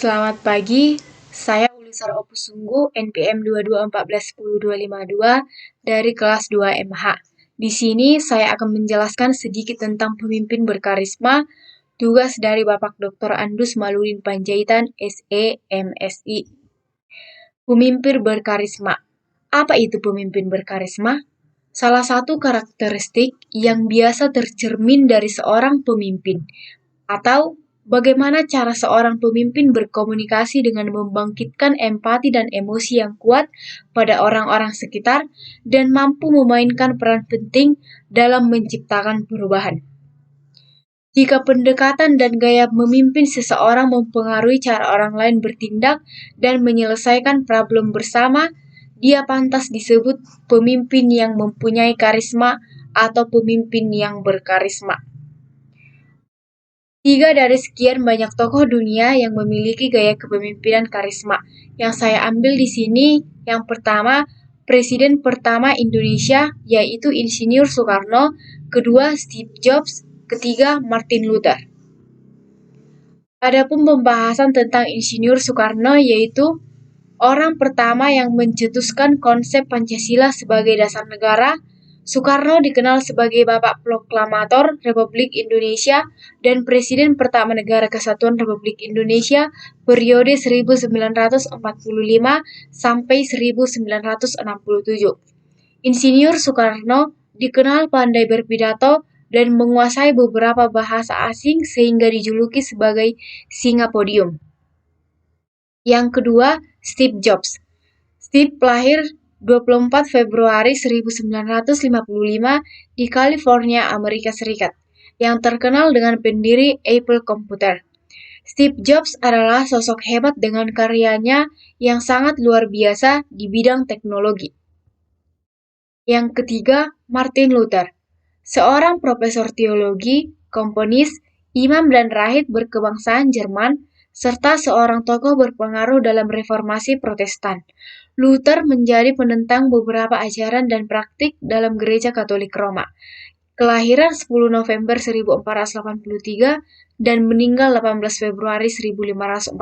Selamat pagi, saya Ulisar Opusunggu NPM 22141022 dari kelas 2 MH. Di sini saya akan menjelaskan sedikit tentang pemimpin berkarisma, tugas dari Bapak Dr. Andus Maludin Panjaitan, SE, MSI. Pemimpin berkarisma. Apa itu pemimpin berkarisma? Salah satu karakteristik yang biasa tercermin dari seorang pemimpin, atau bagaimana cara seorang pemimpin berkomunikasi dengan membangkitkan empati dan emosi yang kuat pada orang-orang sekitar dan mampu memainkan peran penting dalam menciptakan perubahan. Jika pendekatan dan gaya memimpin seseorang mempengaruhi cara orang lain bertindak dan menyelesaikan problem bersama, dia pantas disebut pemimpin yang mempunyai karisma atau pemimpin yang berkarisma. 3 dari sekian banyak tokoh dunia yang memiliki gaya kepemimpinan karisma. Yang saya ambil di sini, yang pertama, Presiden pertama Indonesia, yaitu Insinyur Soekarno, kedua Steve Jobs, ketiga Martin Luther. Adapun pembahasan tentang Insinyur Soekarno yaitu orang pertama yang mencetuskan konsep Pancasila sebagai dasar negara. Soekarno dikenal sebagai Bapak Proklamator Republik Indonesia dan Presiden pertama Negara Kesatuan Republik Indonesia periode 1945 sampai 1967. Insinyur Soekarno dikenal pandai berpidato dan menguasai beberapa bahasa asing sehingga dijuluki sebagai singa podium. Yang kedua, Steve Jobs. Steve lahir 24 Februari 1955 di California, Amerika Serikat, yang terkenal dengan pendiri Apple Computer. Steve Jobs adalah sosok hebat dengan karyanya yang sangat luar biasa di bidang teknologi. Yang ketiga, Martin Luther. Seorang profesor teologi, komponis, imam dan rahib berkebangsaan Jerman, serta seorang tokoh berpengaruh dalam reformasi Protestan. Luther menjadi penentang beberapa ajaran dan praktik dalam Gereja Katolik Roma. Kelahiran 10 November 1483 dan meninggal 18 Februari 1546.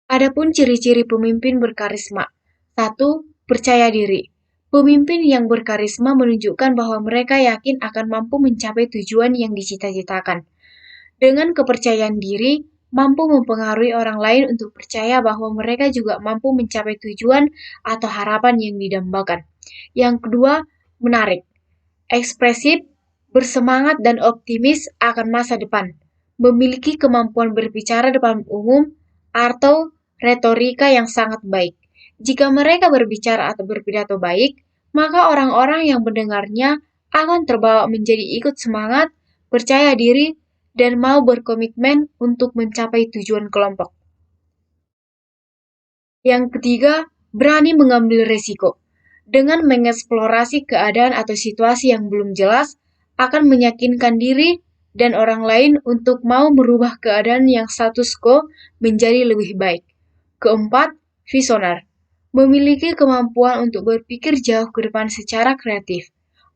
Adapun ciri-ciri pemimpin berkarisma. 1. Percaya diri. Pemimpin yang berkarisma menunjukkan bahwa mereka yakin akan mampu mencapai tujuan yang dicita-citakan. Dengan kepercayaan diri, mampu mempengaruhi orang lain untuk percaya bahwa mereka juga mampu mencapai tujuan atau harapan yang didambakan. Yang kedua, menarik. Ekspresif, bersemangat dan optimis akan masa depan. Memiliki kemampuan berbicara depan umum atau retorika yang sangat baik. Jika mereka berbicara atau berpidato baik, maka orang-orang yang mendengarnya akan terbawa menjadi ikut semangat, percaya diri, dan mau berkomitmen untuk mencapai tujuan kelompok. Yang ketiga, berani mengambil resiko. Dengan mengeksplorasi keadaan atau situasi yang belum jelas, akan meyakinkan diri dan orang lain untuk mau merubah keadaan yang status quo menjadi lebih baik. Keempat, visioner. Memiliki kemampuan untuk berpikir jauh ke depan secara kreatif,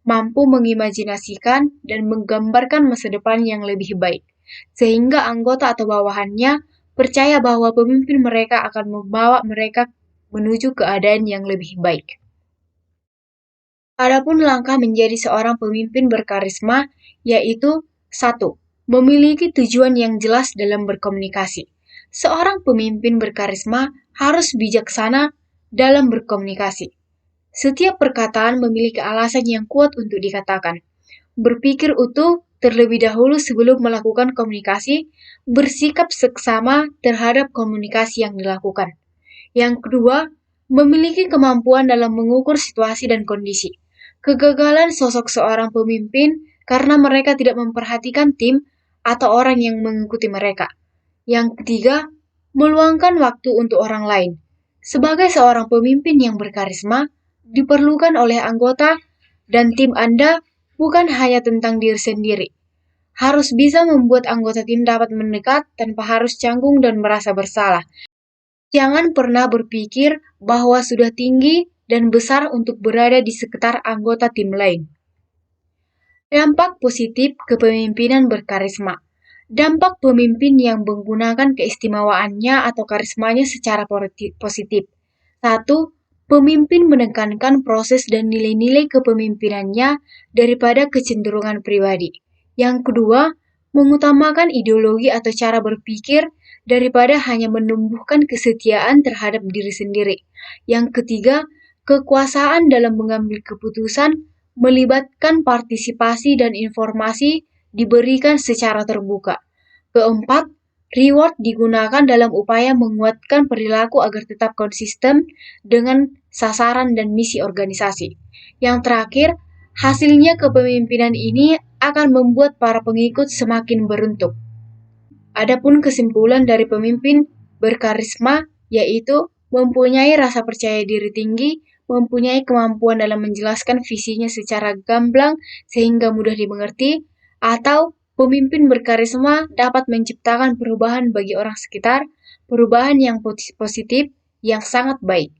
mampu mengimajinasikan dan menggambarkan masa depan yang lebih baik, sehingga anggota atau bawahannya percaya bahwa pemimpin mereka akan membawa mereka menuju keadaan yang lebih baik. Adapun langkah menjadi seorang pemimpin berkarisma yaitu 1. Memiliki tujuan yang jelas dalam berkomunikasi. Seorang pemimpin berkarisma harus bijaksana dalam berkomunikasi. Setiap perkataan memiliki alasan yang kuat untuk dikatakan. Berpikir utuh terlebih dahulu sebelum melakukan komunikasi, bersikap seksama terhadap komunikasi yang dilakukan. Yang kedua, memiliki kemampuan dalam mengukur situasi dan kondisi. Kegagalan sosok seorang pemimpin karena mereka tidak memperhatikan tim atau orang yang mengikuti mereka. Yang ketiga, meluangkan waktu untuk orang lain. Sebagai seorang pemimpin yang berkarisma, diperlukan oleh anggota dan tim Anda bukan hanya tentang diri sendiri. Harus bisa membuat anggota tim dapat mendekat tanpa harus canggung dan merasa bersalah. Jangan pernah berpikir bahwa sudah tinggi dan besar untuk berada di sekitar anggota tim lain. Dampak positif kepemimpinan berkarisma. Dampak pemimpin yang menggunakan keistimewaannya atau karismanya secara positif. 1. Pemimpin menekankan proses dan nilai-nilai kepemimpinannya daripada kecenderungan pribadi. Yang kedua, mengutamakan ideologi atau cara berpikir daripada hanya menumbuhkan kesetiaan terhadap diri sendiri. Yang ketiga, kekuasaan dalam mengambil keputusan melibatkan partisipasi dan informasi diberikan secara terbuka. Keempat, reward digunakan dalam upaya menguatkan perilaku agar tetap konsisten dengan sasaran dan misi organisasi. Yang terakhir, hasilnya kepemimpinan ini akan membuat para pengikut semakin beruntung. Adapun kesimpulan dari pemimpin berkarisma yaitu mempunyai rasa percaya diri tinggi, mempunyai kemampuan dalam menjelaskan visinya secara gamblang sehingga mudah dimengerti, atau pemimpin berkarisma dapat menciptakan perubahan bagi orang sekitar, perubahan yang positif, yang sangat baik,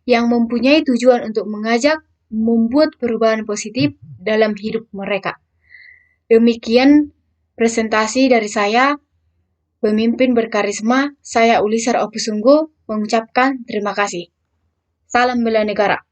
yang mempunyai tujuan untuk mengajak, membuat perubahan positif dalam hidup mereka. Demikian presentasi dari saya. Pemimpin berkarisma, saya Ulisar Opusunggu mengucapkan terima kasih. Salam bela negara.